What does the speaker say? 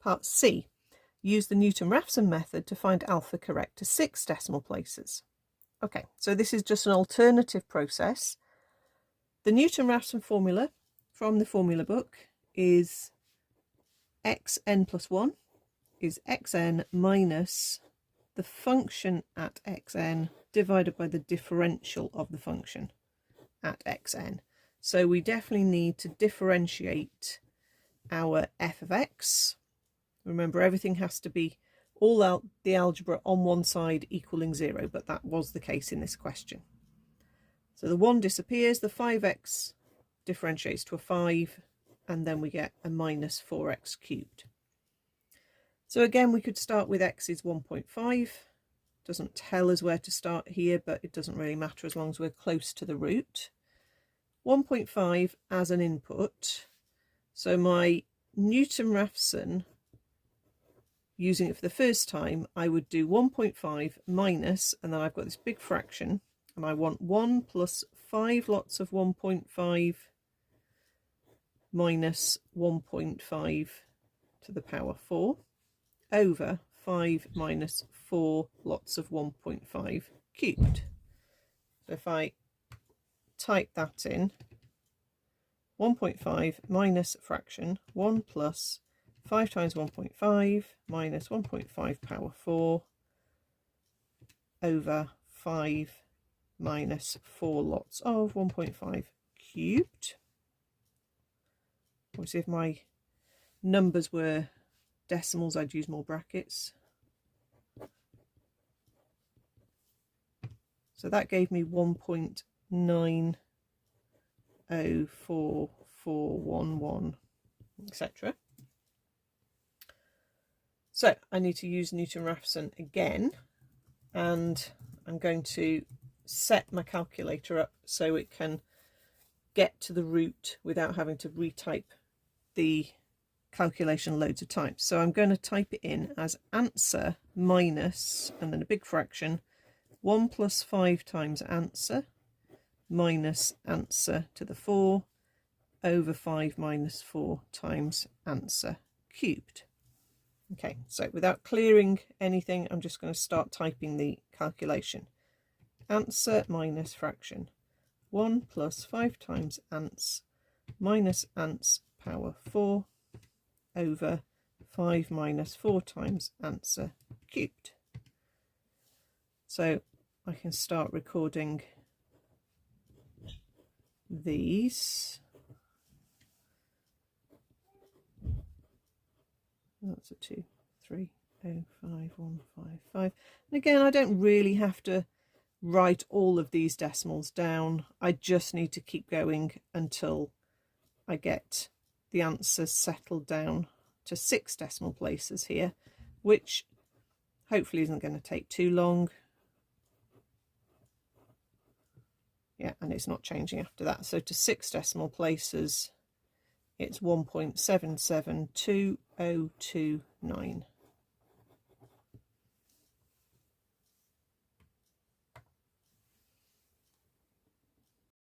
Part C. Use the Newton-Raphson method to find alpha correct to 6 decimal places. Okay, so this is just an alternative process. The Newton-Raphson formula from the formula book is xn plus 1 is xn minus the function at xn divided by the differential of the function at xn. So we definitely need to differentiate our f of x. Remember, everything has to be all out the algebra on one side equaling 0, but that was the case in this question. So the 1 disappears, the 5x differentiates to a 5, and then we get a minus 4x cubed. So again, we could start with x is 1.5. Doesn't tell us where to start here, but it doesn't really matter as long as we're close to the root. 1.5 as an input. So my Newton-Raphson, using it for the first time, I would do 1.5 minus, and then I've got this big fraction, and I want 1 plus 5 lots of 1.5 minus 1.5 to the power 4 over 5 minus 4 lots of 1.5 cubed. So if I type that in, 1.5 minus fraction 1 plus 5 times 1.5 minus 1.5 power 4 over 5 minus 4 lots of 1.5 cubed. Obviously, if my numbers were decimals, I'd use more brackets. So that gave me 1.904411, etc. So I need to use Newton-Raphson again, and I'm going to set my calculator up so it can get to the root without having to retype the calculation loads of times. So I'm going to type it in as answer minus, and then a big fraction, 1 plus 5 times answer minus answer to the 4 over 5 minus 4 times answer cubed. Okay, so without clearing anything, I'm just going to start typing the calculation. Answer minus fraction 1 plus 5 times ants minus ants power 4 over 5 minus 4 times answer cubed. So I can start recording these. That's a 2, 3, 0, 5, 1, 5, 5. And again, I don't really have to write all of these decimals down. I just need to keep going until I get the answers settled down to 6 decimal places here, which hopefully isn't going to take too long. Yeah, and it's not changing after that. So to 6 decimal places, it's 1.772029.